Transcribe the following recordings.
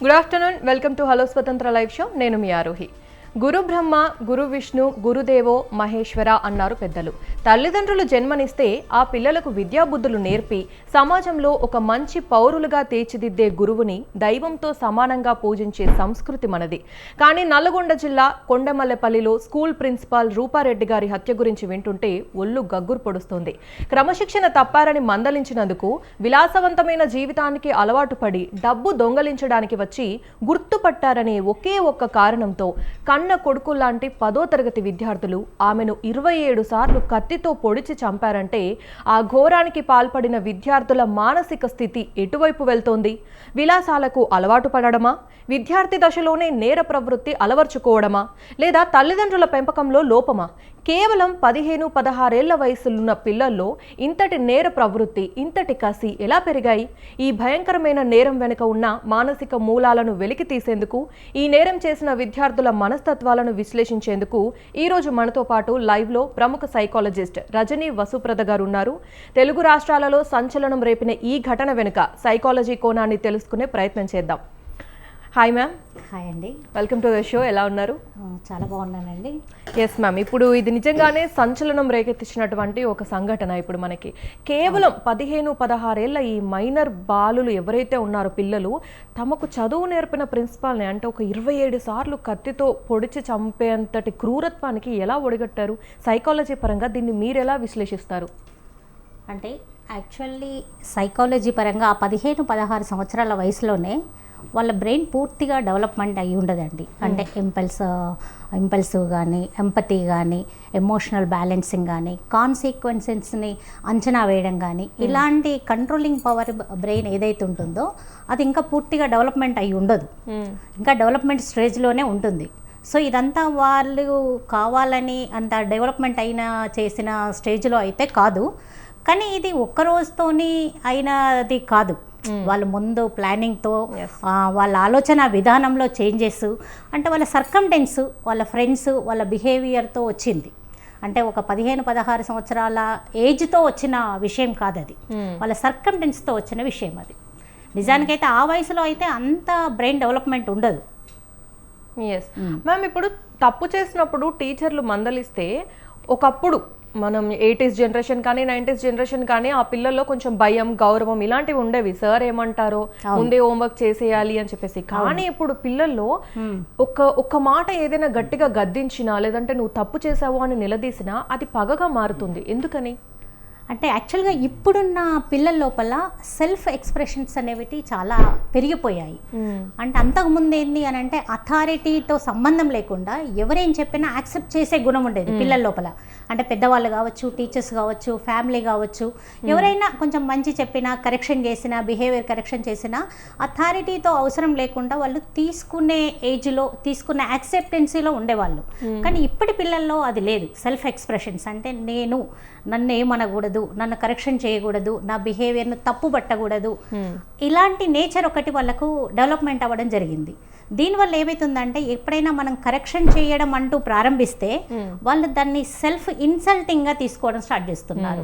Good afternoon, welcome to hello స్వతంత్ర live show. నేను మీ ఆరోహి. గురు బ్రహ్మ, గురు విష్ణు, గురుదేవో మహేశ్వర అన్నారు పెద్దలు. తల్లిదండ్రులు జన్మనిస్తే ఆ పిల్లలకు విద్యాబుద్ధులు నేర్పి సమాజంలో ఒక మంచి పౌరులుగా తీర్చిదిద్దే గురువుని దైవంతో సమానంగా పూజించే సంస్కృతి మనది. కానీ నల్లగొండ జిల్లా కొండమల్లెపల్లిలో స్కూల్ ప్రిన్సిపాల్ రూపారెడ్డి గారి హత్య గురించి వింటుంటే ఒళ్ళు గగ్గురు పొడుస్తోంది. క్రమశిక్షణ తప్పారని మందలించినందుకు, విలాసవంతమైన జీవితానికి అలవాటు పడి డబ్బు దొంగలించడానికి వచ్చి గుర్తుపట్టారనే ఒకే ఒక్క కారణంతో కన్న కొడుకు లాంటి 10వ తరగతి విద్యార్థులు ఆమెను 27 సార్లు కత్తితో పొడిచి చంపారంటే ఆ ఘోరానికి పాల్పడిన విద్యార్థుల మానసిక స్థితి ఎటువైపు వెళ్తోంది? విలాసాలకు అలవాటు పడడమా, విద్యార్థి దశలోనే నేర ప్రవృత్తి అలవర్చుకోవడమా, లేదా తల్లిదండ్రుల పెంపకంలో లోపమా? కేవలం 15-16 ఏళ్ల వయసులున్న పిల్లల్లో ఇంతటి నేర ప్రవృత్తి, ఇంతటి కసి ఎలా పెరిగాయి? ఈ భయంకరమైన నేరం వెనుక ఉన్న మానసిక మూలాలను వెలికి తీసేందుకు, ఈ నేరం చేసిన విద్యార్థుల మనస్తత్వాలను విశ్లేషించేందుకు ఈరోజు మనతో పాటు లైవ్లో ప్రముఖ సైకాలజిస్ట్ రజనీ వసుప్రద గారు ఉన్నారు. తెలుగు రాష్ట్రాలలో సంచలనం రేపిన ఈ ఘటన వెనుక సైకాలజీ కోణాన్ని తెలుసుకునే ప్రయత్నం చేద్దాం. Hi ma'am. హాయ్ అండి, వెల్కమ్ టు ద షో. ఎలా ఉన్నారు? చాలా బాగున్నానండి. ఎస్ మ్యామ్, ఇప్పుడు ఇది నిజంగానే సంచలనం రేకెత్తించినటువంటి ఒక సంఘటన. ఇప్పుడు మనకి కేవలం 15-16 ఏళ్ల ఈ మైనర్ బాలులు ఎవరైతే ఉన్నారో పిల్లలు, తమకు చదువు నేర్పిన ప్రిన్సిపాల్ని అంటే ఒక 27 సార్లు కత్తితో పొడిచి చంపేంతటి క్రూరత్వానికి ఎలా ఒడిగట్టారు? సైకాలజీ పరంగా దీన్ని మీరు ఎలా విశ్లేషిస్తారు? అంటే యాక్చువల్లీ సైకాలజీ పరంగా ఆ 15-16 సంవత్సరాల వయసులోనే వాళ్ళ బ్రెయిన్ పూర్తిగా డెవలప్మెంట్ అయ్యి ఉండదండి. అంటే ఇంపల్సివ్ కానీ, ఎంపతి కానీ, ఎమోషనల్ బ్యాలెన్సింగ్ కానీ, కాన్సిక్వెన్సెస్ని అంచనా వేయడం కానీ, ఇలాంటి కంట్రోలింగ్ పవర్ బ్రెయిన్ ఏదైతే ఉంటుందో అది ఇంకా పూర్తిగా డెవలప్మెంట్ అయ్యి ఉండదు, ఇంకా డెవలప్మెంట్ స్టేజ్లోనే ఉంటుంది. సో ఇదంతా వాళ్ళు కావాలని అంత డెవలప్మెంట్ చేసిన స్టేజ్లో అయితే కాదు. కానీ ఇది ఒక్క రోజుతోని అయినది కాదు. వాళ్ళ ముందు ప్లానింగ్తో, వాళ్ళ ఆలోచన విధానంలో చేంజెస్, అంటే వాళ్ళ సర్కమ్టెన్స్, వాళ్ళ ఫ్రెండ్స్, వాళ్ళ బిహేవియర్తో వచ్చింది. అంటే ఒక 15-16 సంవత్సరాల ఏజ్తో వచ్చిన విషయం కాదు అది, వాళ్ళ సర్కమ్టెన్స్తో వచ్చిన విషయం అది. నిజానికైతే ఆ వయసులో అయితే అంత బ్రెయిన్ డెవలప్మెంట్ ఉండదు. ఎస్ మ్యామ్, ఇప్పుడు తప్పు చేసినప్పుడు టీచర్లు మందలిస్తే, ఒకప్పుడు మనం 80s జనరేషన్ కానీ 90s జనరేషన్ కానీ ఆ పిల్లల్లో కొంచెం భయం, గౌరవం ఇలాంటివి ఉండేవి. సార్ ఏమంటారో ముందే హోంవర్క్ చేసేయాలి అని చెప్పేసి. కానీ ఇప్పుడు పిల్లల్లో ఒక్క మాట ఏదైనా గట్టిగా గద్దించినా, లేదంటే నువ్వు తప్పు చేసావు అని నిలదీసినా అది పగగా మారుతుంది. ఎందుకని? అంటే యాక్చువల్గా ఇప్పుడున్న పిల్లల లోపల సెల్ఫ్ ఎక్స్ప్రెషన్స్ అనేవి చాలా పెరిగిపోయాయి. అంటే అంతకుముందు ఏంది అని అంటే అథారిటీతో సంబంధం లేకుండా ఎవరేం చెప్పినా యాక్సెప్ట్ చేసే గుణం ఉండేది పిల్లల లోపల. అంటే పెద్దవాళ్ళు కావచ్చు, టీచర్స్ కావచ్చు, ఫ్యామిలీ కావచ్చు, ఎవరైనా కొంచెం మంచి చెప్పినా, కరెక్షన్ చేసినా, బిహేవియర్ కరెక్షన్ చేసినా అథారిటీతో అవసరం లేకుండా వాళ్ళు తీసుకునే ఏజ్లో, తీసుకునే యాక్సెప్టెన్సీలో ఉండేవాళ్ళు. కానీ ఇప్పటి పిల్లల్లో అది లేదు. సెల్ఫ్ ఎక్స్ప్రెషన్స్ అంటే నన్ను ఏమనకూడదు, నన్ను కరెక్షన్ చేయకూడదు, నా బిహేవియర్ను తప్పు పట్టకూడదు, ఇలాంటి నేచర్ ఒకటి వాళ్ళకు డెవలప్మెంట్ అవ్వడం జరిగింది. దీనివల్ల ఏమవుతుందంటే ఎప్పుడైనా మనం కరెక్షన్ చేయడం అంటూ ప్రారంభిస్తే వాళ్ళు దాన్ని సెల్ఫ్ ఇన్సల్టింగ్గా తీసుకోవడం స్టార్ట్ చేస్తున్నారు.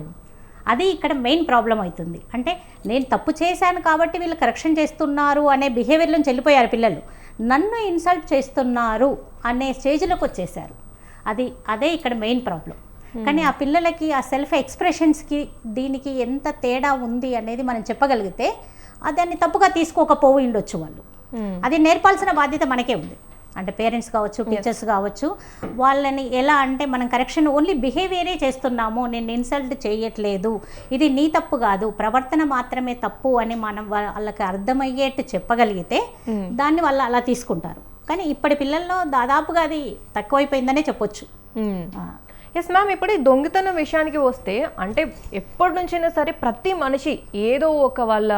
అది ఇక్కడ మెయిన్ ప్రాబ్లం అవుతుంది. అంటే నేను తప్పు చేశాను కాబట్టి వీళ్ళు కరెక్షన్ చేస్తున్నారు అనే బిహేవియర్లోంచి వెళ్ళిపోయారు పిల్లలు. నన్ను ఇన్సల్ట్ చేస్తున్నారు అనే స్టేజ్లోకి వచ్చేసారు. అదే ఇక్కడ మెయిన్ ప్రాబ్లం. కానీ ఆ పిల్లలకి ఆ సెల్ఫ్ ఎక్స్ప్రెషన్స్కి దీనికి ఎంత తేడా ఉంది అనేది మనం చెప్పగలిగితే దాన్ని తప్పుగా తీసుకోకపోయి ఉండొచ్చు వాళ్ళు. అది నేర్పాల్సిన బాధ్యత మనకే ఉంది. అంటే పేరెంట్స్ కావచ్చు, టీచర్స్ కావచ్చు, వాళ్ళని ఎలా అంటే మనం కరెక్షన్ ఓన్లీ బిహేవియరే చేస్తున్నాము, నేను ఇన్సల్ట్ చేయట్లేదు, ఇది నీ తప్పు కాదు, ప్రవర్తన మాత్రమే తప్పు అని మనం వాళ్ళకి అర్థమయ్యేట్టు చెప్పగలిగితే దాన్ని వాళ్ళు అలా తీసుకుంటారు. కానీ ఇప్పటి పిల్లల్లో దాదాపుగా అది తక్కువైపోయిందనే చెప్పొచ్చు. ఎస్ మ్యామ్, ఇప్పుడు ఈ దొంగతనం విషయానికి వస్తే, అంటే ఎప్పటి నుంచైనా సరే ప్రతి మనిషి ఏదో ఒక వాళ్ళ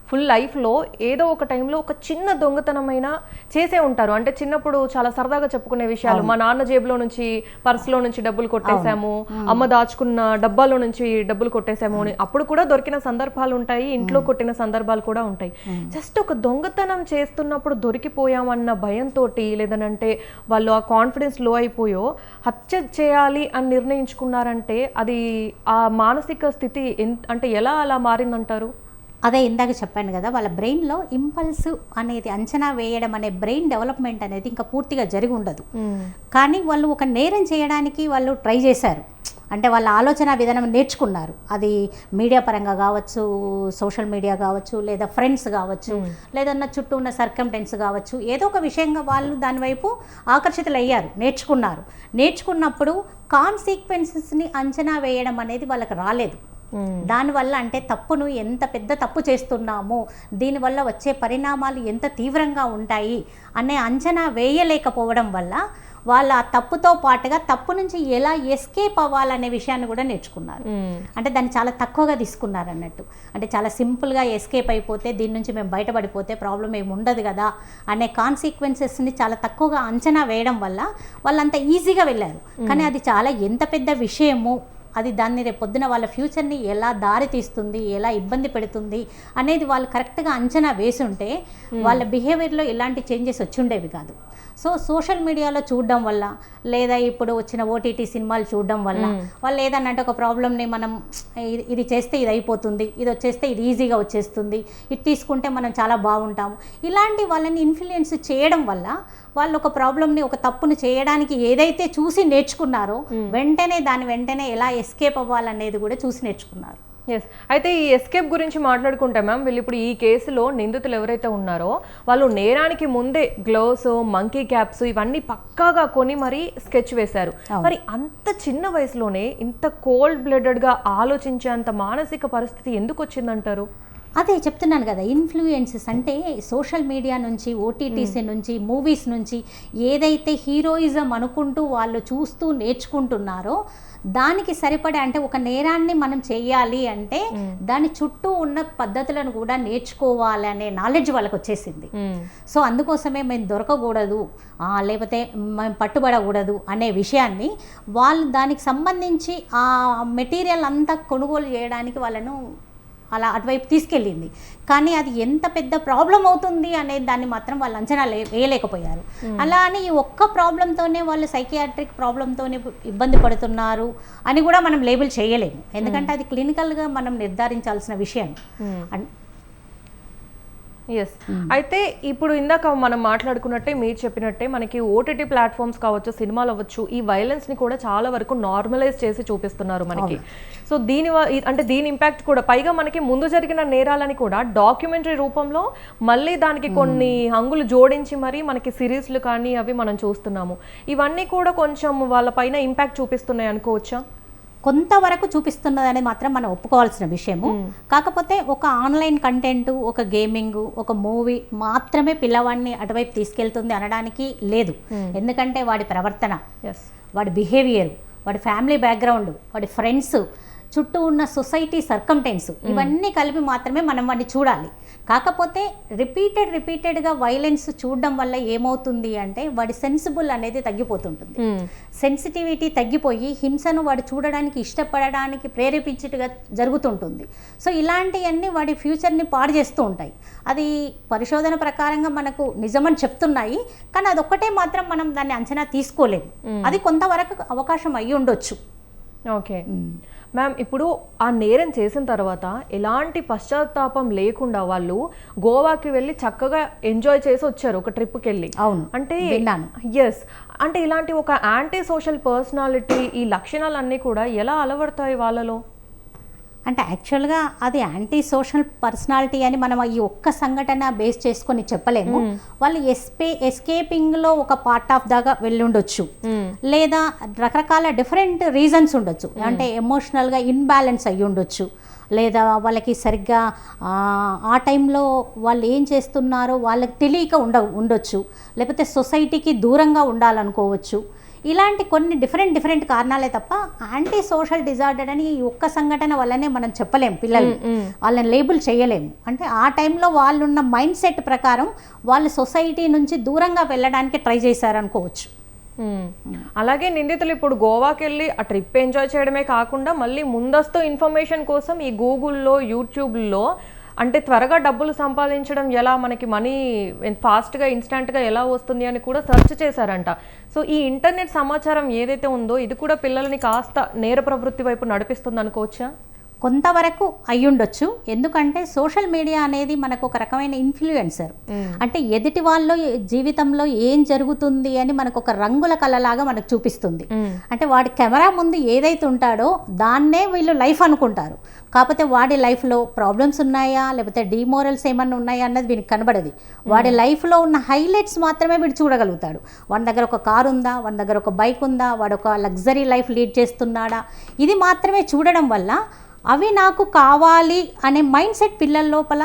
ఫుల్ లైఫ్లో ఏదో ఒక టైంలో ఒక చిన్న దొంగతనమైనా చేసే ఉంటారు. అంటే చిన్నప్పుడు చాలా సరదాగా చెప్పుకునే విషయాలు, మా నాన్న జేబులో నుంచి, పర్సులో నుంచి డబ్బులు కొట్టేశాము, అమ్మ దాచుకున్న డబ్బాలో నుంచి డబ్బులు కొట్టేశాము అని. అప్పుడు కూడా దొరికిన సందర్భాలు ఉంటాయి, ఇంట్లో కొట్టిన సందర్భాలు కూడా ఉంటాయి. జస్ట్ ఒక దొంగతనం చేస్తున్నప్పుడు దొరికిపోయామన్న భయంతో, లేదనంటే వాళ్ళు ఆ కాన్ఫిడెన్స్ లో అయిపోయో హత్య చేయాలి అని నిర్ణయించుకున్నారంటే అది ఆ మానసిక స్థితి అంటే ఎలా అలా మారిందంటారు? అదే ఇందాక చెప్పాను కదా, వాళ్ళ బ్రెయిన్లో ఇంపల్స్ అనేది, అంచనా వేయడం అనే బ్రెయిన్ డెవలప్మెంట్ అనేది ఇంకా పూర్తిగా జరిగి ఉండదు. కానీ వాళ్ళు ఒక నేరం చేయడానికి వాళ్ళు ట్రై చేశారు, అంటే వాళ్ళ ఆలోచన విధానం నేర్చుకున్నారు. అది మీడియా పరంగా కావచ్చు, సోషల్ మీడియా కావచ్చు, లేదా ఫ్రెండ్స్ కావచ్చు, లేదన్నా చుట్టూ ఉన్న సర్కంటెన్స్ కావచ్చు, ఏదో ఒక విషయంగా వాళ్ళు దానివైపు ఆకర్షితులు అయ్యారు, నేర్చుకున్నారు. నేర్చుకున్నప్పుడు కాన్సిక్వెన్సెస్ని అంచనా వేయడం అనేది వాళ్ళకి రాలేదు. దానివల్ల అంటే తప్పును ఎంత పెద్ద తప్పు చేస్తున్నామో, దీనివల్ల వచ్చే పరిణామాలు ఎంత తీవ్రంగా ఉంటాయి అనే అంచనా వేయలేకపోవడం వల్ల వాళ్ళ ఆ తప్పుతో పాటుగా తప్పు నుంచి ఎలా ఎస్కేప్ అవ్వాలనే విషయాన్ని కూడా నేర్చుకున్నారు. అంటే దాన్ని చాలా తక్కువగా తీసుకున్నారు అన్నట్టు. అంటే చాలా సింపుల్గా ఎస్కేప్ అయిపోతే, దీని నుంచి మేము బయటపడిపోతే ప్రాబ్లం ఏమి ఉండదు కదా అనే కాన్సిక్వెన్సెస్ని చాలా తక్కువగా అంచనా వేయడం వల్ల వాళ్ళంత ఈజీగా వెళ్ళారు. కానీ అది చాలా ఎంత పెద్ద విషయము, అది దాన్ని రేపు పొద్దున వాళ్ళ ఫ్యూచర్ని ఎలా దారి తీస్తుంది, ఎలా ఇబ్బంది పెడుతుంది అనేది వాళ్ళు కరెక్ట్గా అంచనా వేసి ఉంటే వాళ్ళ బిహేవియర్లో ఎలాంటి చేంజెస్ వచ్చి ఉండేవి కాదు. సో సోషల్ మీడియాలో చూడడం వల్ల, లేదా ఇప్పుడు వచ్చిన ఓటీటీ సినిమాలు చూడడం వల్ల వాళ్ళు ఏదన్నంటే ఒక ప్రాబ్లమ్ని మనం ఇది చేస్తే ఇది అయిపోతుంది, ఇది వచ్చేస్తే ఇది ఈజీగా వచ్చేస్తుంది, ఇది తీసుకుంటే మనం చాలా బాగుంటాము, ఇలాంటి వాళ్ళని ఇన్ఫ్లుయెన్స్ చేయడం వల్ల వాళ్ళు ఒక ప్రాబ్లమ్ని, ఒక తప్పును చేయడానికి ఏదైతే చూసి నేర్చుకున్నారో వెంటనే ఎలా ఎస్కేప్ అవ్వాలనేది కూడా చూసి నేర్చుకున్నారు. ఎస్. అయితే ఈ ఎస్కేప్ గురించి మాట్లాడుకుంటే మ్యామ్, వీళ్ళు ఇప్పుడు ఈ కేసులో నిందితులు ఎవరైతే ఉన్నారో వాళ్ళు నేరానికి ముందే గ్లోవ్స్, మంకీ క్యాప్స్ ఇవన్నీ పక్కాగా కొని మరీ స్కెచ్ వేశారు. మరి అంత చిన్న వయసులోనే ఇంత కోల్డ్ బ్లడెడ్గా ఆలోచించేంత మానసిక పరిస్థితి ఎందుకు వచ్చిందంటారు? అదే చెప్తున్నాను కదా, ఇన్ఫ్లుయెన్సెస్ అంటే సోషల్ మీడియా నుంచి, ఓటీటీసీ నుంచి, మూవీస్ నుంచి ఏదైతే హీరోయిజం అనుకుంటూ వాళ్ళు చూస్తూ నేర్చుకుంటున్నారో దానికి సరిపడే, అంటే ఒక నేరాన్ని మనం చేయాలి అంటే దాని చుట్టూ ఉన్న పద్ధతులను కూడా నేర్చుకోవాలి అనే నాలెడ్జ్ వాళ్ళకి వచ్చేసింది. సో అందుకోసమే మేము దొరకకూడదు, లేకపోతే మేము పట్టుబడకూడదు అనే విషయాన్ని వాళ్ళు దానికి సంబంధించి ఆ మెటీరియల్ అంతా కొనుగోలు చేయడానికి వాళ్ళను అలా అటువైపు తీసుకెళ్ళింది. కానీ అది ఎంత పెద్ద ప్రాబ్లం అవుతుంది అనే దాన్ని మాత్రం వాళ్ళు అంచనా వేయలేకపోయారు. అలా అని ఈ ఒక్క ప్రాబ్లంతోనే వాళ్ళు సైకియాట్రిక్ ప్రాబ్లంతోనే ఇబ్బంది పడుతున్నారు అని కూడా మనం లేబుల్ చేయలేము, ఎందుకంటే అది క్లినికల్గా మనం నిర్ధారించాల్సిన విషయం. ఎస్. అయితే ఇప్పుడు ఇందాక మనం మాట్లాడుకున్నట్టే, మీరు చెప్పినట్టే మనకి ఓటీటీ ప్లాట్ఫామ్స్ కావచ్చు, సినిమాలు అవ్వచ్చు, ఈ వైలెన్స్ని కూడా చాలా వరకు నార్మలైజ్ చేసి చూపిస్తున్నారు మనకి. సో దీని ఇంపాక్ట్ కూడా, పైగా మనకి ముందు జరిగిన నేరాలని కూడా డాక్యుమెంటరీ రూపంలో మళ్ళీ దానికి కొన్ని హంగులు జోడించి మరి మనకి సిరీస్లు కానీ అవి మనం చూస్తున్నాము. ఇవన్నీ కూడా కొంచెం వాళ్ళ పైన ఇంపాక్ట్ చూపిస్తున్నాయి అనుకోవచ్చా? కొంతవరకు చూపిస్తున్నదని మాత్రం మనం ఒప్పుకోవాల్సిన విషయము. కాకపోతే ఒక ఆన్లైన్ కంటెంట్, ఒక గేమింగ్, ఒక మూవీ మాత్రమే పిల్లవాడిని అటువైపు తీసుకెళ్తుంది అనడానికి లేదు. ఎందుకంటే వాడి ప్రవర్తన, వాడి బిహేవియర్, వాడి ఫ్యామిలీ బ్యాక్గ్రౌండ్, వాడి ఫ్రెండ్స్, చుట్టూ ఉన్న సొసైటీ సర్కంటెన్స్, ఇవన్నీ కలిపి మాత్రమే మనం వాడిని చూడాలి. కాకపోతే రిపీటెడ్గా వైలెన్స్ చూడడం వల్ల ఏమవుతుంది అంటే వాడి సెన్సిబుల్ అనేది తగ్గిపోతుంటుంది. సెన్సిటివిటీ తగ్గిపోయి హింసను వాడు చూడడానికి, ఇష్టపడడానికి ప్రేరేపించేట్టుగా జరుగుతుంటుంది. సో ఇలాంటివన్నీ వాడి ఫ్యూచర్ని పాడు చేస్తూ ఉంటాయి. అది పరిశోధన ప్రకారంగా మనకు నిజమని చెప్తున్నాయి, కానీ అదొక్కటే మాత్రం మనం దాన్ని అంచనా తీసుకోలేము. అది కొంతవరకు అవకాశం అయ్యి ఉండొచ్చు. ఓకే మ్యామ్, ఇప్పుడు ఆ నేరం చేసిన తర్వాత ఎలాంటి పశ్చాత్తాపం లేకుండా వాళ్ళు గోవాకి వెళ్ళి చక్కగా ఎంజాయ్ చేసి వచ్చారు ఒక ట్రిప్కి వెళ్ళి. అవును, అంటే ఎస్, అంటే ఇలాంటి ఒక యాంటీ సోషల్ పర్సనాలిటీ, ఈ లక్షణాలన్నీ కూడా ఎలా అలవడతాయి వాళ్ళలో? అంటే యాక్చువల్గా అది యాంటీ సోషల్ పర్సనాలిటీ అని మనం ఈ ఒక్క సంఘటన బేస్ చేసుకొని చెప్పలేము. వాళ్ళు ఎస్కేపింగ్లో ఒక పార్ట్ ఆఫ్ దాకా వెళ్ళుండొచ్చు, లేదా రకరకాల డిఫరెంట్ రీజన్స్ ఉండొచ్చు. అంటే ఎమోషనల్గా ఇన్బ్యాలెన్స్ అయ్యి ఉండొచ్చు, లేదా వాళ్ళకి సరిగ్గా ఆ టైంలో వాళ్ళు ఏం చేస్తున్నారో వాళ్ళకి తెలియక ఉండొచ్చు, లేకపోతే సొసైటీకి దూరంగా ఉండాలనుకోవచ్చు. ఇలాంటి కొన్ని డిఫరెంట్ కారణాలే తప్ప యాంటీ సోషల్ డిజార్డర్ అని ఈ ఒక్క సంఘటన వల్లనే మనం చెప్పలేము, పిల్లలు వాళ్ళని లేబుల్ చేయలేము. అంటే ఆ టైంలో వాళ్ళున్న మైండ్ సెట్ ప్రకారం వాళ్ళు సొసైటీ నుంచి దూరంగా వెళ్ళడానికి ట్రై చేశారనుకోవచ్చు. అలాగే నిందితులు ఇప్పుడు గోవాకి వెళ్ళి ఆ ట్రిప్ ఎంజాయ్ చేయడమే కాకుండా మళ్ళీ ముందస్తు ఇన్ఫర్మేషన్ కోసం ఈ గూగుల్లో, యూట్యూబ్లో అంటే త్వరగా డబ్బులు సంపాదించడం ఎలా, మనకి మనీ ఫాస్ట్గా ఇన్స్టెంట్గా ఎలా వస్తుంది అని కూడా సెర్చ్ చేశారంట. సో ఈ ఇంటర్నెట్ సమాచారం ఏదైతే ఉందో ఇది కూడా పిల్లల్ని కాస్త నేర ప్రవృత్తి వైపు నడిపిస్తుంది అనుకోవచ్చా? కొంతవరకు అయ్యుండొచ్చు. ఎందుకంటే సోషల్ మీడియా అనేది మనకు ఒక రకమైన ఇన్ఫ్లుయెన్సర్. అంటే ఎదుటి వాళ్ళ జీవితంలో ఏం జరుగుతుంది అని మనకు ఒక రంగుల కళలాగా మనకు చూపిస్తుంది. అంటే వాడి కెమెరా ముందు ఏదైతే ఉంటాడో దాన్నే వీళ్ళు లైఫ్ అనుకుంటారు. కాకపోతే వాడి లైఫ్లో ప్రాబ్లమ్స్ ఉన్నాయా లేకపోతే డిమోరల్స్ ఏమన్నా ఉన్నాయా అన్నది వీనికి కనబడది. వాడి లైఫ్లో ఉన్న హైలైట్స్ మాత్రమే వీడు చూడగలుగుతాడు. వాడి దగ్గర ఒక కారు ఉందా, వాడి దగ్గర ఒక బైక్ ఉందా, వాడు ఒక లగ్జరీ లైఫ్ లీడ్ చేస్తున్నాడా, ఇది మాత్రమే చూడడం వల్ల అవి నాకు కావాలి అనే మైండ్ సెట్ పిల్లల లోపల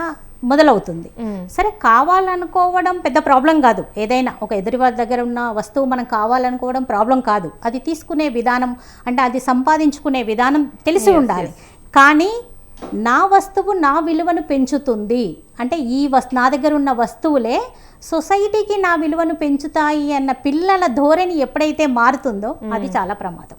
మొదలవుతుంది. సరే, కావాలనుకోవడం పెద్ద ప్రాబ్లం కాదు. ఏదైనా ఒక ఎదుటి వారి దగ్గర ఉన్న వస్తువు మనం కావాలనుకోవడం ప్రాబ్లం కాదు. అది తీసుకునే విధానం అంటే అది సంపాదించుకునే విధానం తెలిసి ఉండాలి. కానీ నా వస్తువు నా విలువను పెంచుతుంది అంటే నా దగ్గర ఉన్న వస్తువులే సొసైటీకి నా విలువను పెంచుతాయి అన్న పిల్లల ధోరణి ఎప్పుడైతే మారుతుందో అది చాలా ప్రమాదం.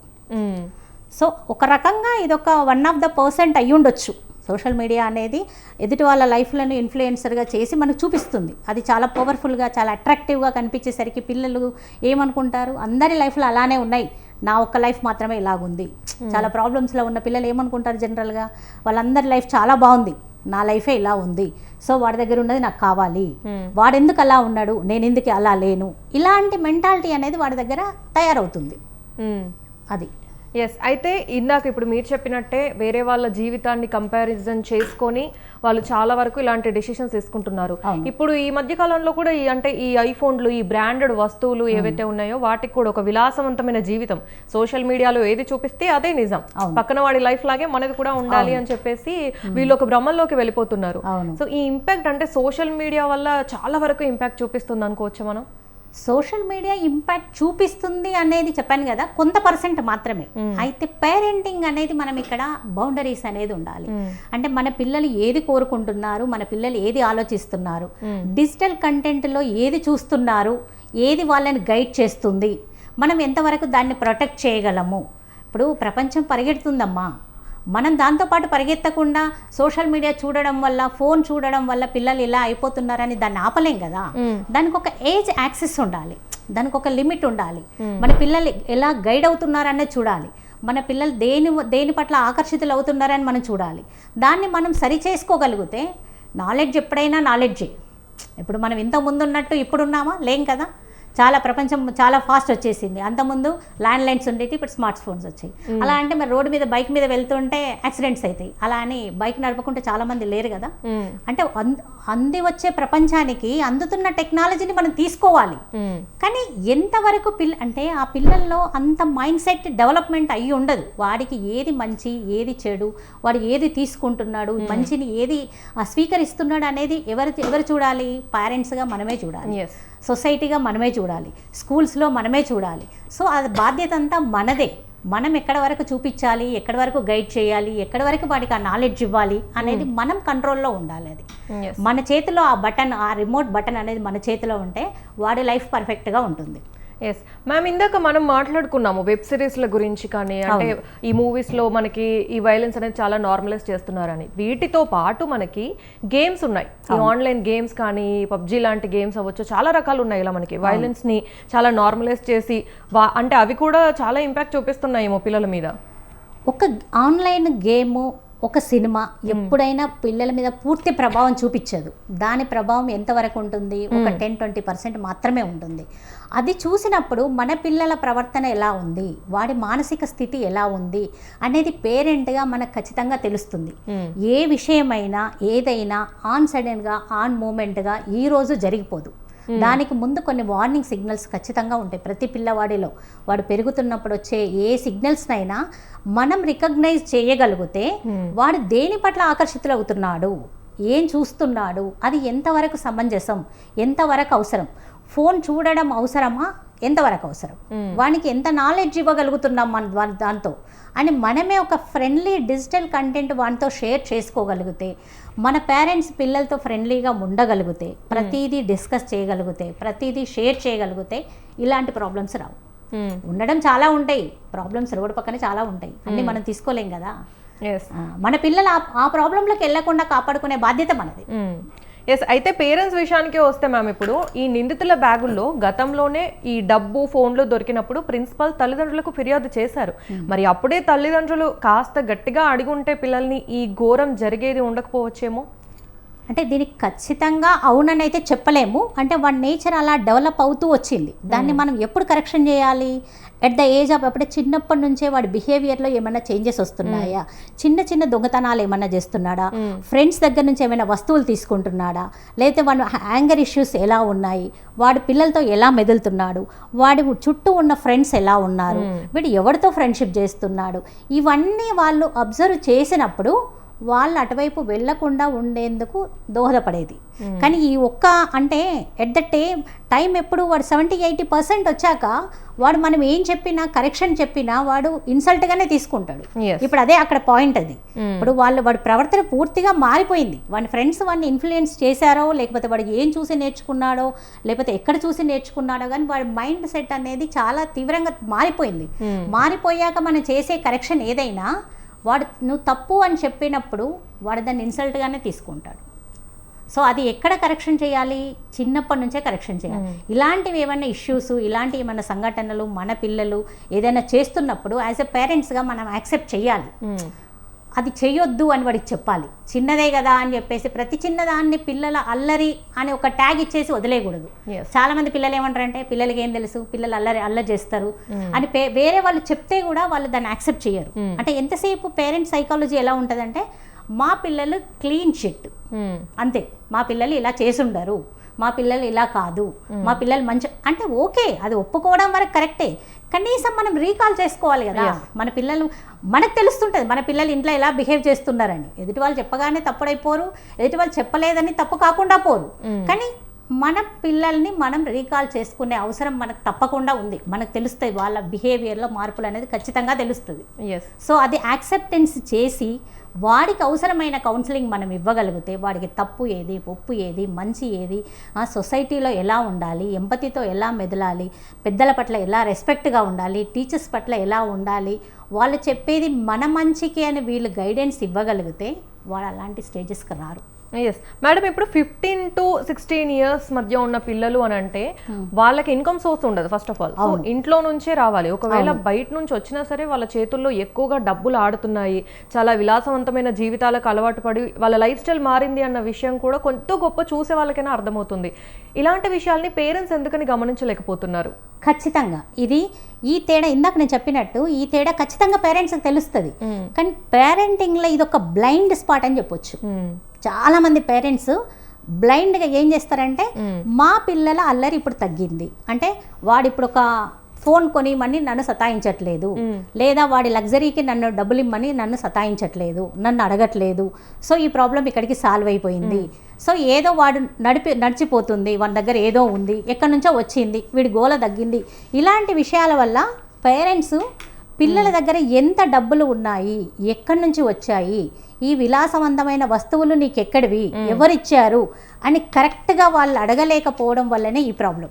సో ఒక రకంగా ఇదొక 1% అయ్యుండొచ్చు. సోషల్ మీడియా అనేది ఎదుటి వాళ్ళ లైఫ్లను ఇన్ఫ్లుయెన్సర్గా చేసి మనకు చూపిస్తుంది. అది చాలా పవర్ఫుల్గా చాలా అట్రాక్టివ్గా కనిపించేసరికి పిల్లలు ఏమనుకుంటారు, అందరి లైఫ్లో అలానే ఉన్నాయి, నా ఒక్క లైఫ్ మాత్రమే ఇలాగుంది. చాలా ప్రాబ్లమ్స్లో ఉన్న పిల్లలు ఏమనుకుంటారు, జనరల్గా వాళ్ళందరి లైఫ్ చాలా బాగుంది, నా లైఫే ఇలా ఉంది, సో వాడి దగ్గర ఉన్నది నాకు కావాలి, వాడెందుకు అలా ఉన్నాడు, నేను ఎందుకు అలా లేను, ఇలాంటి మెంటాలిటీ అనేది వాడి దగ్గర తయారవుతుంది. అది ఎస్. అయితే ఇందాక ఇప్పుడు మీరు చెప్పినట్టే వేరే వాళ్ళ జీవితాన్ని కంపారిజన్ చేసుకొని వాళ్ళు చాలా వరకు ఇలాంటి డెసిషన్స్ తీసుకుంటున్నారు. ఇప్పుడు ఈ మధ్య కాలంలో కూడా ఈ ఐఫోన్లు, ఈ బ్రాండెడ్ వస్తువులు ఏవైతే ఉన్నాయో వాటికి కూడా ఒక విలాసవంతమైన జీవితం సోషల్ మీడియాలో ఏది చూపిస్తే అదే నిజం, పక్కన వాడి లైఫ్ లాగే మనది కూడా ఉండాలి అని చెప్పేసి వీళ్ళు ఒక భ్రమంలోకి వెళ్ళిపోతున్నారు. సో ఈ ఇంపాక్ట్ అంటే సోషల్ మీడియా వల్ల చాలా వరకు ఇంపాక్ట్ చూపిస్తుంది అనుకోవచ్చు మనం. సోషల్ మీడియా ఇంపాక్ట్ చూపిస్తుంది అనేది చెప్పాను కదా, కొంత % మాత్రమే. అయితే పేరెంటింగ్ అనేది మనం ఇక్కడ బౌండరీస్ అనేది ఉండాలి. అంటే మన పిల్లలు ఏది కోరుకుంటున్నారు, మన పిల్లలు ఏది ఆలోచిస్తున్నారు, డిజిటల్ కంటెంట్లో ఏది చూస్తున్నారు, ఏది వాళ్ళని గైడ్ చేస్తుంది, మనం ఎంతవరకు దాన్ని ప్రొటెక్ట్ చేయగలము. ఇప్పుడు ప్రపంచం పరిగెడుతుందమ్మా, మనం దాంతోపాటు పరిగెత్తకుండా సోషల్ మీడియా చూడడం వల్ల, ఫోన్ చూడడం వల్ల పిల్లలు ఇలా అయిపోతున్నారని దాన్ని ఆపలేం కదా. దానికి ఒక ఏజ్ యాక్సెస్ ఉండాలి, దానికి ఒక లిమిట్ ఉండాలి. మన పిల్లలు ఎలా గైడ్ అవుతున్నారనేది చూడాలి. మన పిల్లలు దేని పట్ల ఆకర్షితులు అవుతున్నారని మనం చూడాలి. దాన్ని మనం సరి చేసుకోగలిగితే నాలెడ్జ్ ఎప్పుడైనా నాలెడ్జే. ఇప్పుడు మనం ఇంతకుముందు ఉన్నట్టు ఇప్పుడున్నామా, లేం కదా. చాలా ప్రపంచం చాలా ఫాస్ట్ వచ్చేసింది. అంతకుముందు ల్యాండ్ లైన్స్ ఉండేవి, ఇప్పుడు స్మార్ట్ ఫోన్స్ వచ్చాయి. అలా అంటే మరి రోడ్డు మీద బైక్ మీద వెళ్తుంటే యాక్సిడెంట్స్ అవుతాయి. అలా అని బైక్ నడపకుంటే చాలా మంది లేరు కదా. అంటే అంది వచ్చే ప్రపంచానికి అందుతున్న టెక్నాలజీని మనం తీసుకోవాలి. కానీ ఎంతవరకు అంటే ఆ పిల్లల్లో అంత మైండ్ సెట్ డెవలప్మెంట్ అయ్యి ఉండదు. వాడికి ఏది మంచి, ఏది చెడు, వాడు ఏది తీసుకుంటున్నాడు, మంచిని ఏది స్వీకరిస్తున్నాడు అనేది ఎవరు చూడాలి? పేరెంట్స్గా మనమే చూడాలి, సొసైటీగా మనమే చూడాలి, స్కూల్స్లో మనమే చూడాలి. సో అది బాధ్యత అంతా మనదే. మనం ఎక్కడ వరకు చూపించాలి, ఎక్కడి వరకు గైడ్ చేయాలి, ఎక్కడి వరకు వాడికి ఆ నాలెడ్జ్ ఇవ్వాలి అనేది మనం కంట్రోల్లో ఉండాలి. అది మన చేతిలో ఆ బటన్, ఆ రిమోట్ బటన్ అనేది మన చేతిలో ఉంటే వాడి లైఫ్ పర్ఫెక్ట్గా ఉంటుంది. ఎస్ మ్యామ్, ఇందాక మనం మాట్లాడుకున్నాము వెబ్ సిరీస్ల గురించి కానీ, అంటే ఈ మూవీస్లో మనకి ఈ వైలెన్స్ అనేది చాలా నార్మలైజ్ చేస్తున్నారని. వీటితో పాటు మనకి గేమ్స్ ఉన్నాయి, ఈ ఆన్లైన్ గేమ్స్ కానీ పబ్జీ లాంటి గేమ్స్ అవ్వచ్చు, చాలా రకాలు ఉన్నాయి. ఇలా మనకి వైలెన్స్ని చాలా నార్మలైజ్ చేసి అంటే అవి కూడా చాలా ఇంపాక్ట్ చూపిస్తున్నాయేమో పిల్లల మీద. ఒక ఆన్లైన్ గేము, ఒక సినిమా ఎప్పుడైనా పిల్లల మీద పూర్తి ప్రభావం చూపించదు. దాని ప్రభావం ఎంతవరకు ఉంటుంది? ఒక 10-20% మాత్రమే ఉంటుంది. అది చూసినప్పుడు మన పిల్లల ప్రవర్తన ఎలా ఉంది, వాడి మానసిక స్థితి ఎలా ఉంది అనేది పేరెంట్గా మనకు ఖచ్చితంగా తెలుస్తుంది. ఏ విషయమైనా ఏదైనా సడన్గా మూమెంట్గా ఈరోజు జరిగిపోదు. దానికి ముందు కొన్ని వార్నింగ్ సిగ్నల్స్ ఖచ్చితంగా ఉంటాయి ప్రతి పిల్లవాడిలో. వాడు పెరుగుతున్నప్పుడు వచ్చే ఏ సిగ్నల్స్నైనా మనం రికగ్నైజ్ చేయగలిగితే వాడు దేని పట్ల ఆకర్షితులు అవుతున్నాడు, ఏం చూస్తున్నాడు, అది ఎంతవరకు సమంజసం, ఎంతవరకు అవసరం, ఫోన్ చూడడం అవసరమా, ఎంతవరకు అవసరం, వానికి ఎంత నాలెడ్జ్ ఇవ్వగలుగుతున్నాం మన దాంతో అని మనమే ఒక ఫ్రెండ్లీ డిజిటల్ కంటెంట్ వాటితో షేర్ చేసుకోగలిగితే, మన పేరెంట్స్ పిల్లలతో ఫ్రెండ్లీగా ఉండగలిగితే, ప్రతిదీ డిస్కస్ చేయగలిగితే, ప్రతిదీ షేర్ చేయగలిగితే ఇలాంటి ప్రాబ్లమ్స్ రావు. ఉండడం చాలా ఉంటాయి ప్రాబ్లమ్స్, రోడ్డు పక్కన చాలా ఉంటాయి, అన్నీ మనం తీసుకోలేం కదా. మన పిల్లలు ఆ ప్రాబ్లంలోకి వెళ్లకుండా కాపాడుకునే బాధ్యత మనది. ఎస్, అయితే పేరెంట్స్ విషయానికి వస్తే మ్యామ్, ఇప్పుడు ఈ నిందితుల బ్యాగుల్లో గతంలోనే ఈ డబ్బు ఫోన్లు దొరికినప్పుడు ప్రిన్సిపల్ తల్లిదండ్రులకు ఫిర్యాదు చేశారు. మరి అప్పుడే తల్లిదండ్రులు కాస్త గట్టిగా అడిగుంటే పిల్లల్ని ఈ ఘోరం జరిగేది ఉండకపోవచ్చేమో. అంటే దీనికి ఖచ్చితంగా అవునని అయితే చెప్పలేము. అంటే వాడి నేచర్ అలా డెవలప్ అవుతూ వచ్చింది. దాన్ని మనం ఎప్పుడు కరెక్షన్ చేయాలి? ఎట్ ద ఏజ్ ఆఫ్ అప్పుడే చిన్నప్పటి నుంచే వాడి బిహేవియర్లో ఏమైనా చేంజెస్ వస్తున్నాయా, చిన్న చిన్న దొంగతనాలు ఏమైనా చేస్తున్నాడా, ఫ్రెండ్స్ దగ్గర నుంచి ఏమైనా వస్తువులు తీసుకుంటున్నాడా, లేకపోతే వాడు యాంగర్ ఇష్యూస్ ఎలా ఉన్నాయి, వాడు పిల్లలతో ఎలా మెదులుతున్నాడు, వాడి చుట్టూ ఉన్న ఫ్రెండ్స్ ఎలా ఉన్నారు, వీడు ఎవరితో ఫ్రెండ్షిప్ చేస్తున్నాడు, ఇవన్నీ వాళ్ళు అబ్జర్వ్ చేసినప్పుడు వాళ్ళు అటువైపు వెళ్లకుండా ఉండేందుకు దోహదపడేది. కానీ ఈ ఒక్క అంటే ఎట్ ద టైం ఎప్పుడు వాడు 70-80% వచ్చాక వాడు మనం ఏం చెప్పినా కరెక్షన్ చెప్పినా వాడు ఇన్సల్ట్గానే తీసుకుంటాడు. ఇప్పుడు అదే అక్కడ పాయింట్. అది ఇప్పుడు వాడి ప్రవర్తన పూర్తిగా మారిపోయింది. వాడి ఫ్రెండ్స్ వాడిని ఇన్ఫ్లుయెన్స్ చేశారో, లేకపోతే వాడు ఏం చూసి నేర్చుకున్నాడో, లేకపోతే ఎక్కడ చూసి నేర్చుకున్నాడో, కానీ వాడి మైండ్ సెట్ అనేది చాలా తీవ్రంగా మారిపోయింది. మారిపోయాక మనం చేసే కరెక్షన్ ఏదైనా వాడు నువ్వు తప్పు అని చెప్పినప్పుడు వాడు దాన్ని ఇన్సల్ట్గానే తీసుకుంటాడు. సో అది ఎక్కడ కరెక్షన్ చేయాలి? చిన్నప్పటి నుంచే కరెక్షన్ చేయాలి. ఇలాంటివి ఏమైనా ఇష్యూస్, ఇలాంటి ఏమైనా సంఘటనలు మన పిల్లలు ఏదైనా చేస్తున్నప్పుడు యాజ్ ఎ పేరెంట్స్గా మనం యాక్సెప్ట్ చేయాలి. అది చేయొద్దు అని వాడికి చెప్పాలి. చిన్నదే కదా అని చెప్పేసి ప్రతి చిన్నదాన్ని పిల్లల అల్లరి అని ఒక ట్యాగ్ ఇచ్చేసి వదిలేయకూడదు. చాలా మంది పిల్లలు ఏమంటారంటే పిల్లలకి ఏం తెలుసు, పిల్లలు అల్లరి చేస్తారు అని వేరే వాళ్ళు చెప్తే కూడా వాళ్ళు దాన్ని యాక్సెప్ట్ చేయరు. అంటే ఎంతసేపు పేరెంట్ సైకాలజీ ఎలా ఉంటుందంటే మా పిల్లలు క్లీన్ షిట్ అంతే, మా పిల్లలు ఇలా చేసుండరు, మా పిల్లలు ఇలా కాదు, మా పిల్లలు మంచి అంటే ఓకే, అది ఒప్పుకోవడం వరకు కరెక్టే. కనీసం మనం రీకాల్ చేసుకోవాలి కదా. మన పిల్లలు మనకు తెలుస్తుంటుంది మన పిల్లలు ఇంట్లో ఎలా బిహేవ్ చేస్తున్నారని. ఎదుటి వాళ్ళు చెప్పగానే తప్పుడైపోరు, ఎదుటి వాళ్ళు చెప్పలేదని తప్పు కాకుండా పోరు. కానీ మన పిల్లల్ని మనం రీకాల్ చేసుకునే అవసరం మనకు తప్పకుండా ఉంది. మనకు తెలుస్తుంది వాళ్ళ బిహేవియర్లో మార్పులు అనేది ఖచ్చితంగా తెలుస్తుంది. సో అది యాక్సెప్టెన్స్ చేసి వాడికి అవసరమైన కౌన్సిలింగ్ మనం ఇవ్వగలిగితే వాడికి తప్పు ఏది, ఒప్పు ఏది, మంచి ఏది, సొసైటీలో ఎలా ఉండాలి, ఎంపతితో ఎలా మెదలాలి, పెద్దల పట్ల ఎలా రెస్పెక్ట్గా ఉండాలి, టీచర్స్ పట్ల ఎలా ఉండాలి, వాళ్ళు చెప్పేది మన మంచికి అని వీళ్ళు గైడెన్స్ ఇవ్వగలిగితే వాళ్ళు అలాంటి స్టేజెస్కి రారు. ఎస్ మేడం, ఇప్పుడు 15 to 16 years మధ్య ఉన్న పిల్లలు అని అంటే వాళ్ళకి ఇన్కమ్ సోర్స్ ఉండదు ఫస్ట్ ఆఫ్ ఆల్. సో ఇంట్లో నుంచే రావాలి. ఒకవేళ బయట నుంచి వచ్చినా సరే వాళ్ళ చేతుల్లో ఎక్కువగా డబ్బులు ఆడుతున్నాయి, చాలా విలాసవంతమైన జీవితాలకు అలవాటు పడి వాళ్ళ లైఫ్ స్టైల్ మారింది అన్న విషయం కూడా కొంత గొప్ప చూసే వాళ్ళకైనా అర్థమవుతుంది. ఇలాంటి విషయాల్ని పేరెంట్స్ ఎందుకని గమనించలేకపోతున్నారు? ఖచ్చితంగా ఇది ఈ తేడా ఇందాక నేను చెప్పినట్టు ఈ తేడా ఖచ్చితంగా పేరెంట్స్కి తెలుస్తుంది. కానీ పేరెంటింగ్లో ఇది ఒక బ్లైండ్ స్పాట్ అని చెప్పొచ్చు. చాలా మంది పేరెంట్స్ బ్లైండ్గా ఏం చేస్తారంటే మా పిల్లల అల్లరి ఇప్పుడు తగ్గింది అంటే వాడు ఇప్పుడు ఒక ఫోన్ కొనిమని నన్ను సతాయించట్లేదు, లేదా వాడి లగ్జరీకి నన్ను డబ్బులు ఇమ్మని నన్ను సతాయించట్లేదు, నన్ను అడగట్లేదు, సో ఈ ప్రాబ్లం ఇక్కడికి సాల్వ్ అయిపోయింది, సో ఏదో వాడు నడిచిపోతుంది, వాడి దగ్గర ఏదో ఉంది, ఎక్కడి నుంచో వచ్చింది, వీడి గోల తగ్గింది. ఇలాంటి విషయాల వల్ల పేరెంట్స్ పిల్లల దగ్గర ఎంత డబ్బులు ఉన్నాయి, ఎక్కడి నుంచి వచ్చాయి, ఈ విలాసవంతమైన వస్తువులు నీకు ఎక్కడివి, ఎవరిచ్చారు అని కరెక్ట్గా వాళ్ళు అడగలేకపోవడం వల్లనే ఈ ప్రాబ్లం.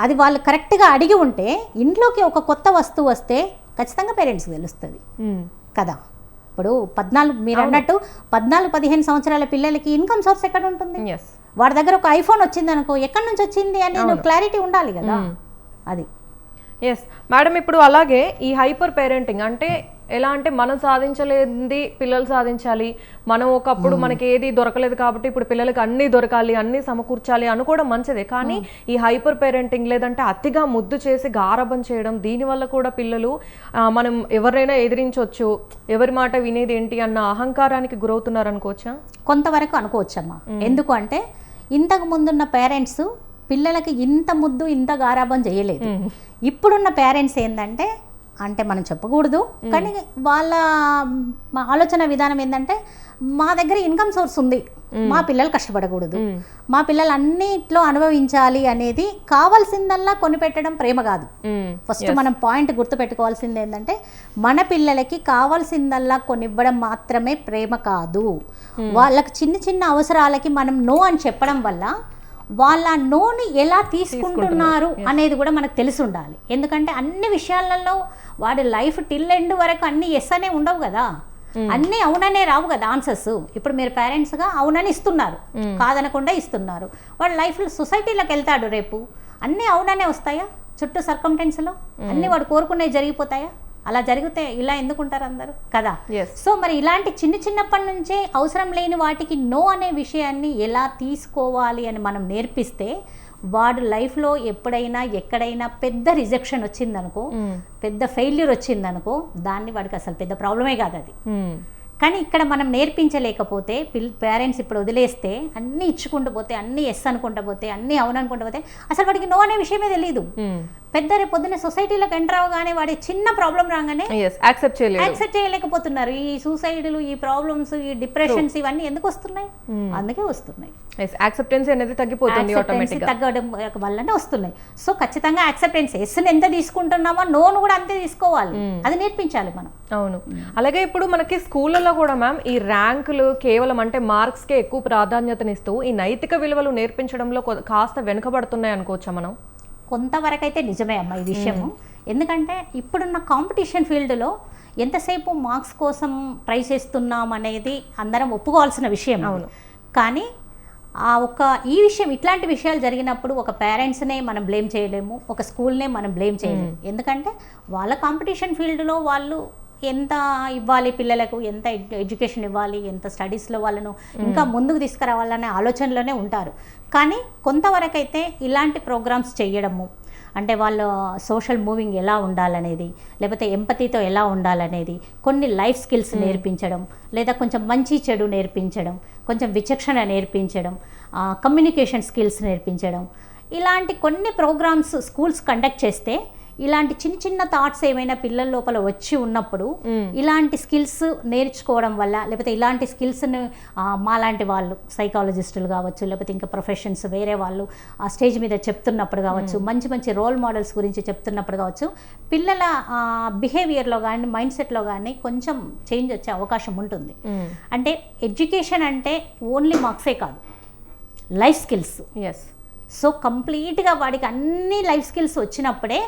అది వాళ్ళు కరెక్ట్గా అడిగి ఉంటే ఇంట్లోకి ఒక కొత్త వస్తువు వస్తే ఖచ్చితంగా పేరెంట్స్కి తెలుస్తుంది కదా. ఇప్పుడు 14 మీరు అన్నట్టు 14-15 సంవత్సరాల పిల్లలకి ఇన్కమ్ సోర్స్ ఎక్కడ ఉంటుంది? వాడి దగ్గర ఒక ఐఫోన్ వచ్చింది అనుకో, ఎక్కడి నుంచి వచ్చింది అని క్లారిటీ ఉండాలి కదా. అది ఎస్ మేడం, ఇప్పుడు అలాగే ఈ హైపర్ పేరెంటింగ్ అంటే ఎలా అంటే మనం సాధించలేనిది పిల్లలు సాధించాలి, మనం ఒకప్పుడు మనకి ఏది దొరకలేదు కాబట్టి ఇప్పుడు పిల్లలకి అన్నీ దొరకాలి, అన్నీ సమకూర్చాలి అనుకోవడం మంచిదే. కానీ ఈ హైపర్ పేరెంటింగ్ లేదంటే అతిగా ముద్దు చేసి గారభం చేయడం, దీనివల్ల కూడా పిల్లలు మనం ఎవరైనా ఎదిరించవచ్చు, ఎవరి మాట వినేది ఏంటి అన్న అహంకారానికి గురవుతున్నారు అనుకోవచ్చా? కొంతవరకు అనుకోవచ్చమ్మా. ఎందుకు అంటే ఇంతకు ముందున్న పేరెంట్స్ పిల్లలకి ఇంత ముద్దు ఇంత గారాబం చేయలేదు. ఇప్పుడున్న పేరెంట్స్ ఏంటంటే అంటే మనం చెప్పకూడదు కానీ వాళ్ళ ఆలోచన విధానం ఏంటంటే మా దగ్గర ఇన్కమ్ సోర్స్ ఉంది, మా పిల్లలు కష్టపడకూడదు, మా పిల్లలు అన్నిట్లో అనుభవించాలి అనేది కావాల్సిందల్లా కొనిపెట్టడం ప్రేమ కాదు. ఫస్ట్ మనం పాయింట్ గుర్తుపెట్టుకోవాల్సింది ఏంటంటే మన పిల్లలకి కావాల్సిందల్లా కొనివ్వడం మాత్రమే ప్రేమ కాదు. వాళ్ళకి చిన్న చిన్న అవసరాలకి మనం నో అని చెప్పడం వల్ల వాళ్ళ నోని ఎలా తీసుకుంటున్నారు అనేది కూడా మనకు తెలిసి ఉండాలి. ఎందుకంటే అన్ని విషయాలలో వాడి లైఫ్ టిల్ ఎండ్ వరకు అన్ని ఎస్ అనే ఉండవు కదా. అన్నీ అవుననే రావు కదా ఆన్సర్స్. ఇప్పుడు మీరు పేరెంట్స్గా అవునని ఇస్తున్నారు, కాదనకుండా ఇస్తున్నారు. వాడు లైఫ్లో సొసైటీలోకి వెళ్తాడు, రేపు అన్నీ అవుననే వస్తాయా? చుట్టూ సర్కంటెన్స్లో అన్నీ వాడు కోరుకునేవి జరిగిపోతాయా? అలా జరిగితే ఇలా ఎందుకుంటారు అందరూ కదా. సో మరి ఇలాంటి చిన్నప్పటి నుంచే అవసరం లేని వాటికి నో అనే విషయాన్ని ఎలా తీసుకోవాలి అని మనం నేర్పిస్తే, వాడు లైఫ్లో ఎప్పుడైనా ఎక్కడైనా పెద్ద రిజెక్షన్ వచ్చిందనుకో, పెద్ద ఫెయిల్యూర్ వచ్చిందనుకో, దాన్ని వాడికి అసలు పెద్ద ప్రాబ్లమే కాదు అది. కానీ ఇక్కడ మనం నేర్పించలేకపోతే, పేరెంట్స్ ఇప్పుడు వదిలేస్తే, అన్నీ ఇచ్చుకుంటూ పోతే, అన్నీ ఎస్ అనుకుంటూ పోతే, అన్నీ అవుననుకుంటూ పోతే, అసలు వాడికి నో అనే విషయమే తెలియదు. పెద్ద రేపు పొద్దున్న సొసైటీలోకి ఎంటర్ అవగానే వాడి చిన్న ప్రాబ్లం రాగానే యాక్సెప్ట్ చేయలేకపోతున్నారు. ఈ సూసైడ్లు, ఈ ప్రాబ్లమ్స్, ఈ డిప్రెషన్స్ ఇవన్నీ ఎందుకు వస్తున్నాయి? అందుకే వస్తున్నాయి. యాక్సెప్టెన్స్ అనేది తగ్గిపోతుంది, తగ్గడం వల్లనే వస్తున్నాయి. సో ఖచ్చితంగా యాక్సెప్టెన్స్, ఎస్ని ఎంత తీసుకుంటున్నామో నోను కూడా అంతే తీసుకోవాలి. అది నేర్పించాలి మనం. అవును. అలాగే ఇప్పుడు మనకి స్కూళ్ళలో కూడా మ్యామ్ ఈ ర్యాంకులు కేవలం అంటే మార్క్స్కే ఎక్కువ ప్రాధాన్యతనిస్తూ ఈ నైతిక విలువలు నేర్పించడంలో కాస్త వెనుకబడుతున్నాయి అనుకోవచ్చా మనం? కొంతవరకు అయితే నిజమే అమ్మ ఈ విషయము. ఎందుకంటే ఇప్పుడున్న కాంపిటీషన్ ఫీల్డ్లో ఎంతసేపు మార్క్స్ కోసం ట్రై చేస్తున్నాం అనేది అందరం ఒప్పుకోవాల్సిన విషయం. అవును. కానీ ఈ విషయం, ఇట్లాంటి విషయాలు జరిగినప్పుడు ఒక పేరెంట్స్నే మనం బ్లేమ్ చేయలేము, ఒక స్కూల్నే మనం బ్లేమ్ చేయలేము. ఎందుకంటే వాళ్ళ కాంపిటీషన్ ఫీల్డ్లో వాళ్ళు ఎంత ఇవ్వాలి పిల్లలకు, ఎంత ఎడ్యుకేషన్ ఇవ్వాలి, ఎంత స్టడీస్లో వాళ్ళను ఇంకా ముందుకు తీసుకురావాలనే ఆలోచనలోనే ఉంటారు. కానీ కొంతవరకు అయితే ఇలాంటి ప్రోగ్రామ్స్ చేయడము, అంటే వాళ్ళు సోషల్ మూవింగ్ ఎలా ఉండాలనేది, లేకపోతే ఎంపతితో ఎలా ఉండాలనేది, కొన్ని లైఫ్ స్కిల్స్ నేర్పించడం, లేదా కొంచెం మంచి చెడు నేర్పించడం, కొంచెం విచక్షణ నేర్పించడం, కమ్యూనికేషన్ స్కిల్స్ నేర్పించడం, ఇలాంటి కొన్ని ప్రోగ్రామ్స్ స్కూల్స్ కండక్ట్ చేస్తే, ఇలాంటి చిన్న థాట్స్ ఏమైనా పిల్లల లోపల వచ్చి ఉన్నప్పుడు ఇలాంటి స్కిల్స్ నేర్చుకోవడం వల్ల, లేకపోతే ఇలాంటి స్కిల్స్ని మాలాంటి వాళ్ళు సైకాలజిస్టులు కావచ్చు, లేకపోతే ఇంకా ప్రొఫెషన్స్ వేరే వాళ్ళు ఆ స్టేజ్ మీద చెప్తున్నప్పుడు కావచ్చు, మంచి రోల్ మోడల్స్ గురించి చెప్తున్నప్పుడు కావచ్చు, పిల్లల బిహేవియర్లో కానీ మైండ్ సెట్లో కానీ కొంచెం చేంజ్ వచ్చే అవకాశం ఉంటుంది. అంటే ఎడ్యుకేషన్ అంటే ఓన్లీ మార్క్సే కాదు, లైఫ్ స్కిల్స్. సో కంప్లీట్గా వాడికి అన్ని లైఫ్ స్కిల్స్ వచ్చినప్పుడే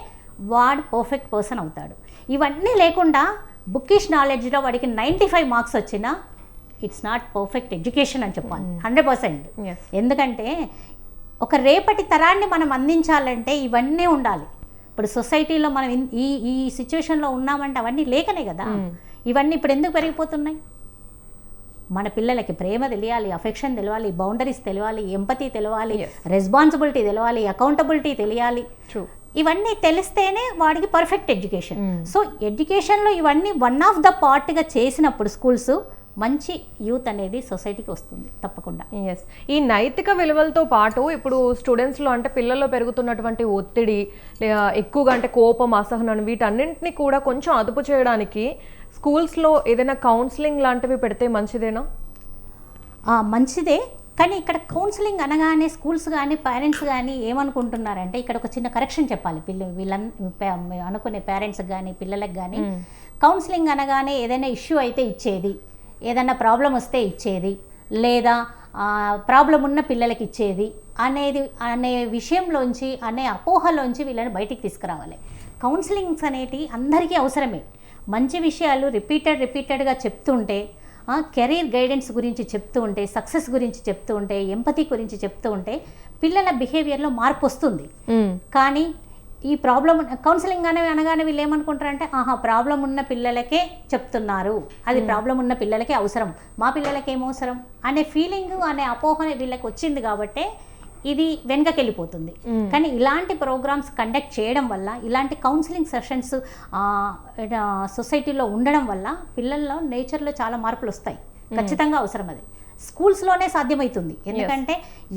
వాడు పర్ఫెక్ట్ పర్సన్ అవుతాడు. ఇవన్నీ లేకుండా బుక్కిష్ నాలెడ్జ్లో వాడికి 95 మార్క్స్ వచ్చినా ఇట్స్ నాట్ పర్ఫెక్ట్ ఎడ్యుకేషన్ అని చెప్పాలి, 100%. ఎందుకంటే ఒక రేపటి తరాన్ని మనం అందించాలంటే ఇవన్నీ ఉండాలి. ఇప్పుడు సొసైటీలో మనం ఈ సిచ్యువేషన్లో ఉన్నామంటే అవన్నీ లేకనే కదా. ఇవన్నీ ఇప్పుడు ఎందుకు పెరిగిపోతున్నాయి? మన పిల్లలకి ప్రేమ తెలియాలి, అఫెక్షన్ తెలియాలి, బౌండరీస్ తెలియాలి, ఎంపతి తెలియాలి, రెస్పాన్సిబిలిటీ తెలియాలి, అకౌంటబిలిటీ తెలియాలి. ఇవన్నీ తెలిస్తేనే వాడికి పర్ఫెక్ట్ ఎడ్యుకేషన్. సో ఎడ్యుకేషన్లో ఇవన్నీ వన్ ఆఫ్ ద పార్ట్గా చేసినప్పుడు స్కూల్స్, మంచి యూత్ అనేది సొసైటీకి వస్తుంది తప్పకుండా. ఈ నైతిక విలువలతో పాటు ఇప్పుడు స్టూడెంట్స్లో అంటే పిల్లల్లో పెరుగుతున్నటువంటి ఒత్తిడి, ఎక్కువగా అంటే కోపం, అసహనం, వీటన్నింటినీ కూడా కొంచెం అదుపు చేయడానికి స్కూల్స్లో ఏదైనా కౌన్సిలింగ్ లాంటివి పెడితే మంచిదేనా? మంచిదే. కానీ ఇక్కడ కౌన్సిలింగ్ అనగానే స్కూల్స్ కానీ పేరెంట్స్ కానీ ఏమనుకుంటున్నారంటే, ఇక్కడ ఒక చిన్న కరెక్షన్ చెప్పాలి. అనుకునే పేరెంట్స్కి కానీ పిల్లలకు కానీ, కౌన్సిలింగ్ అనగానే ఏదైనా ఇష్యూ అయితే ఇచ్చేది, ఏదైనా ప్రాబ్లం వస్తే ఇచ్చేది, లేదా ప్రాబ్లం ఉన్న పిల్లలకి ఇచ్చేది అనే విషయంలోంచి, అనే అపోహలోంచి వీళ్ళని బయటికి తీసుకురావాలి. కౌన్సిలింగ్స్ అనేటి అందరికీ అవసరమే. మంచి విషయాలు రిపీటెడ్గా చెప్తుంటే, కెరీర్ గైడెన్స్ గురించి చెప్తూ ఉంటే, సక్సెస్ గురించి చెప్తూ ఉంటే, ఎంపతి గురించి చెప్తూ ఉంటే పిల్లల బిహేవియర్లో మార్పు వస్తుంది. కానీ ఈ ప్రాబ్లం కౌన్సిలింగ్ అనగానే వీళ్ళు ఏమనుకుంటారంటే, ప్రాబ్లం ఉన్న పిల్లలకే చెప్తున్నారు, అది ప్రాబ్లం ఉన్న పిల్లలకే అవసరం, మా పిల్లలకి ఏమవసరం అనే ఫీలింగ్, అనే అపోహ వీళ్ళకి వచ్చింది కాబట్టే ఇది వెనకకెళ్ళిపోతుంది. కానీ ఇలాంటి ప్రోగ్రామ్స్ కండక్ట్ చేయడం వల్ల, ఇలాంటి కౌన్సిలింగ్ సెషన్స్ సొసైటీలో ఉండడం వల్ల పిల్లల్లో నేచర్లో చాలా మార్పులు వస్తాయి. ఖచ్చితంగా అవసరం అది. స్కూల్స్లోనే సాధ్యమవుతుంది. ఎందుకంటే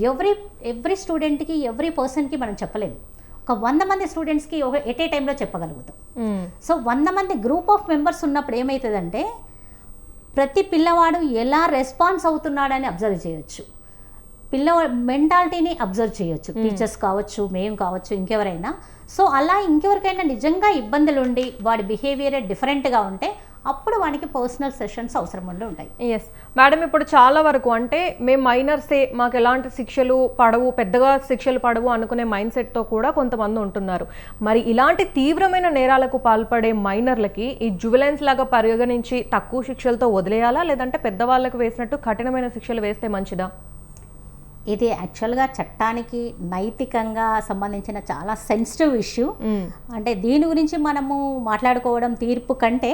ఎవ్రీ స్టూడెంట్కి, ఎవ్రీ పర్సన్కి మనం చెప్పలేము. ఒక 100 మంది స్టూడెంట్స్కి ఎట్ ఏ టైంలో చెప్పగలుగుతాం. సో 100 మంది గ్రూప్ ఆఫ్ మెంబర్స్ ఉన్నప్పుడు ఏమవుతుందంటే, ప్రతి పిల్లవాడు ఎలా రెస్పాన్స్ అవుతున్నాడని అబ్జర్వ్ చేయొచ్చు, మెంటాలిటీని అబ్జర్వ్ చేయొచ్చు. టీచర్స్ కావచ్చు, మేము కావచ్చు, ఇంకెవరైనా. సో అలా ఇంకెవరికైనా నిజంగా ఇబ్బందులు ఉండి వాడి బిహేవియర్ డిఫరెంట్గా ఉంటే అప్పుడు వానికి పర్సనల్ సెషన్స్ అవసరం ఉండి ఉంటాయి. ఎస్ మేడం, ఇప్పుడు చాలా వరకు అంటే మేము మైనర్సే, మాకు ఎలాంటి శిక్షలు పడవు, పెద్దగా శిక్షలు పడవు అనుకునే మైండ్ సెట్తో కూడా కొంతమంది ఉంటున్నారు. మరి ఇలాంటి తీవ్రమైన నేరాలకు పాల్పడే మైనర్లకి ఈ జువెలైన్స్ లాగా పరిగణించి తక్కువ శిక్షలతో వదిలేయాలా, లేదంటే పెద్దవాళ్ళకు వేసినట్టు కఠినమైన శిక్షలు వేస్తే మంచిదా? ఇది యాక్చువల్గా చట్టానికి నైతికంగా సంబంధించిన చాలా సెన్సిటివ్ ఇష్యూ. అంటే దీని గురించి మనము మాట్లాడుకోవడం తీర్పు కంటే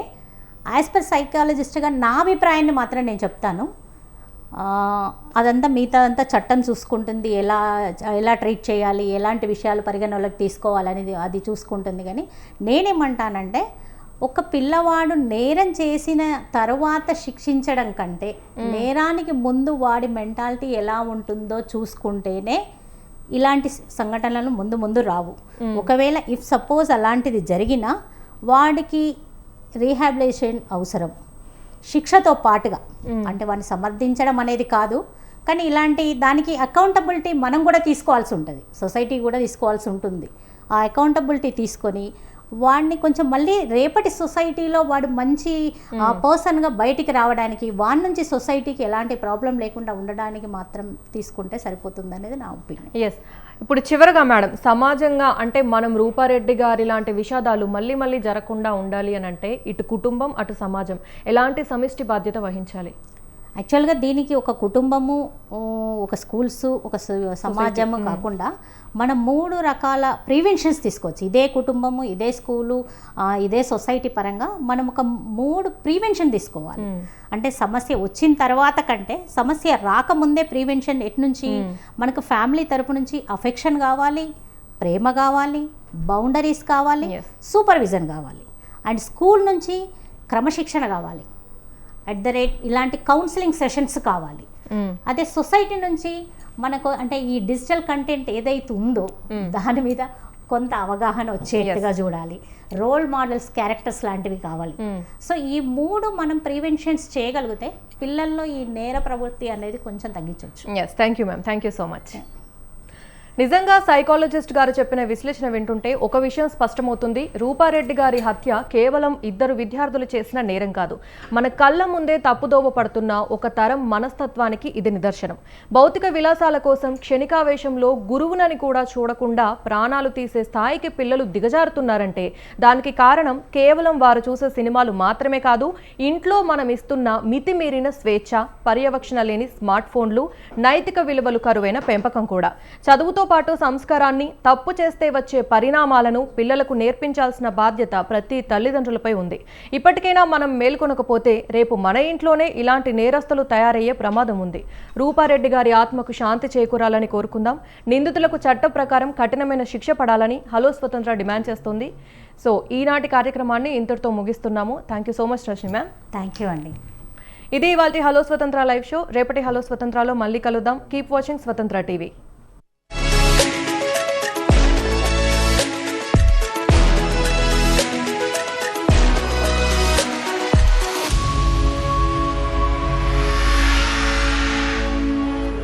యాజ్ పర్ సైకాలజిస్ట్గా నా అభిప్రాయాన్ని మాత్రం నేను చెప్తాను. అదంతా మిగతా అంతా చట్టం చూసుకుంటుంది, ఎలా ట్రీట్ చేయాలి, ఎలాంటి విషయాలు పరిగణలోకి తీసుకోవాలనేది అది చూసుకుంటుంది. కానీ నేనేమంటానంటే ఒక పిల్లవాడు నేరం చేసిన తర్వాత శిక్షించడం కంటే నేరానికి ముందు వాడి మెంటాలిటీ ఎలా ఉంటుందో చూసుకుంటేనే ఇలాంటి సంఘటనలు ముందు రావు. ఒకవేళ ఇఫ్ సపోజ్ అలాంటిది జరిగినా వాడికి రీహాబిలిటేషన్ అవసరం శిక్షతో పాటుగా. అంటే వాడిని సమర్థించడం అనేది కాదు, కానీ ఇలాంటి దానికి అకౌంటబిలిటీ మనం కూడా తీసుకోవాల్సి ఉంటుంది, సొసైటీ కూడా తీసుకోవాల్సి ఉంటుంది. ఆ అకౌంటబిలిటీ తీసుకొని వాడిని కొంచెం మళ్ళీ రేపటి సొసైటీలో వాడు మంచి పర్సన్గా బయటికి రావడానికి, వాడి నుంచి సొసైటీకి ఎలాంటి ప్రాబ్లం లేకుండా ఉండడానికి మాత్రం తీసుకుంటే సరిపోతుంది అనేది నా ఒపీనియన్. ఎస్, ఇప్పుడు చివరగా మేడం, సమాజంగా అంటే మనం రూపారెడ్డి గారి లాంటి విషాదాలు మళ్ళీ మళ్ళీ జరగకుండా ఉండాలి అని అంటే ఇటు కుటుంబం అటు సమాజం ఎలాంటి సమిష్టి బాధ్యత వహించాలి? యాక్చువల్గా దీనికి ఒక కుటుంబము, ఒక స్కూల్స్, ఒక సమాజము కాకుండా మనం 3 రకాల ప్రివెన్షన్స్ తీసుకోవచ్చు. ఇదే కుటుంబము, ఇదే స్కూలు, ఇదే సొసైటీ పరంగా మనం ఒక 3 ప్రివెన్షన్ తీసుకోవాలి. అంటే సమస్య వచ్చిన తర్వాత కంటే సమస్య రాకముందే ప్రివెన్షన్ ఎట్నుంచి మనకు ఫ్యామిలీ తరపు నుంచి అఫెక్షన్ కావాలి, ప్రేమ కావాలి, బౌండరీస్ కావాలి, సూపర్విజన్ కావాలి. అండ్ స్కూల్ నుంచి క్రమశిక్షణ కావాలి, ఇలాంటి కౌన్సిలింగ్ సెషన్స్ కావాలి. అదే సొసైటీ నుంచి మనకు అంటే ఈ డిజిటల్ కంటెంట్ ఏదైతే ఉందో దాని మీద కొంత అవగాహన వచ్చేట్టుగా చూడాలి, రోల్ మోడల్స్, క్యారెక్టర్స్ లాంటివి కావాలి. సో ఈ 3 మనం ప్రివెన్షన్స్ చేయగలిగితే పిల్లల్లో ఈ నేర ప్రవృత్తి అనేది కొంచెం తగ్గించవచ్చు. Yes, thank you ma'am, thank you so much. నిజంగా సైకాలజిస్ట్ గారు చెప్పిన విశ్లేషణ వింటుంటే ఒక విషయం స్పష్టమవుతుంది. రూపారెడ్డి గారి హత్య కేవలం 2 విద్యార్థులు చేసిన నేరం కాదు, మన కళ్ళ ముందే తప్పుదోవ పడుతున్న ఒక తరం మనస్తత్వానికి ఇది నిదర్శనం. భౌతిక విలాసాల కోసం క్షణికావేశంలో గురువునని కూడా చూడకుండా ప్రాణాలు తీసే స్థాయికి పిల్లలు దిగజారుతున్నారంటే దానికి కారణం కేవలం వారు చూసే సినిమాలు మాత్రమే కాదు, ఇంట్లో మనం ఇస్తున్న మితిమీరిన స్వేచ్ఛ, పర్యవేక్షణ లేని స్మార్ట్ ఫోన్లు, నైతిక విలువలు కరువైన పెంపకం కూడా. చదువుతో పాటు సంస్కారాన్ని, తప్పు చేస్తే వచ్చే పరిణామాలను పిల్లలకు నేర్పించాల్సిన బాధ్యత ప్రతి తల్లిదండ్రులపై ఉంది. ఇప్పటికైనా మనం మేల్కొనకపోతే రేపు మన ఇంట్లోనే ఇలాంటి నేరస్తులు తయారయ్యే ప్రమాదం ఉంది. రూపారెడ్డి గారి ఆత్మకు శాంతి చేకూరాలని కోరుకుందాం. నిందితులకు చట్ట ప్రకారం కఠినమైన శిక్ష పడాలని హలో స్వతంత్ర డిమాండ్ చేస్తుంది. సో ఈనాటి కార్యక్రమాన్ని ఇంతటితో ముగిస్తున్నాము. Thank you so much Rashmi ma'am. Thank you అండి. ఇది ఇవాల్టి హలో స్వతంత్ర లైవ్ షో. రేపటి హలో స్వతంత్రలో మళ్ళీ కలుద్దాం. కీప్ వాచింగ్ స్వతంత్ర టీవీ.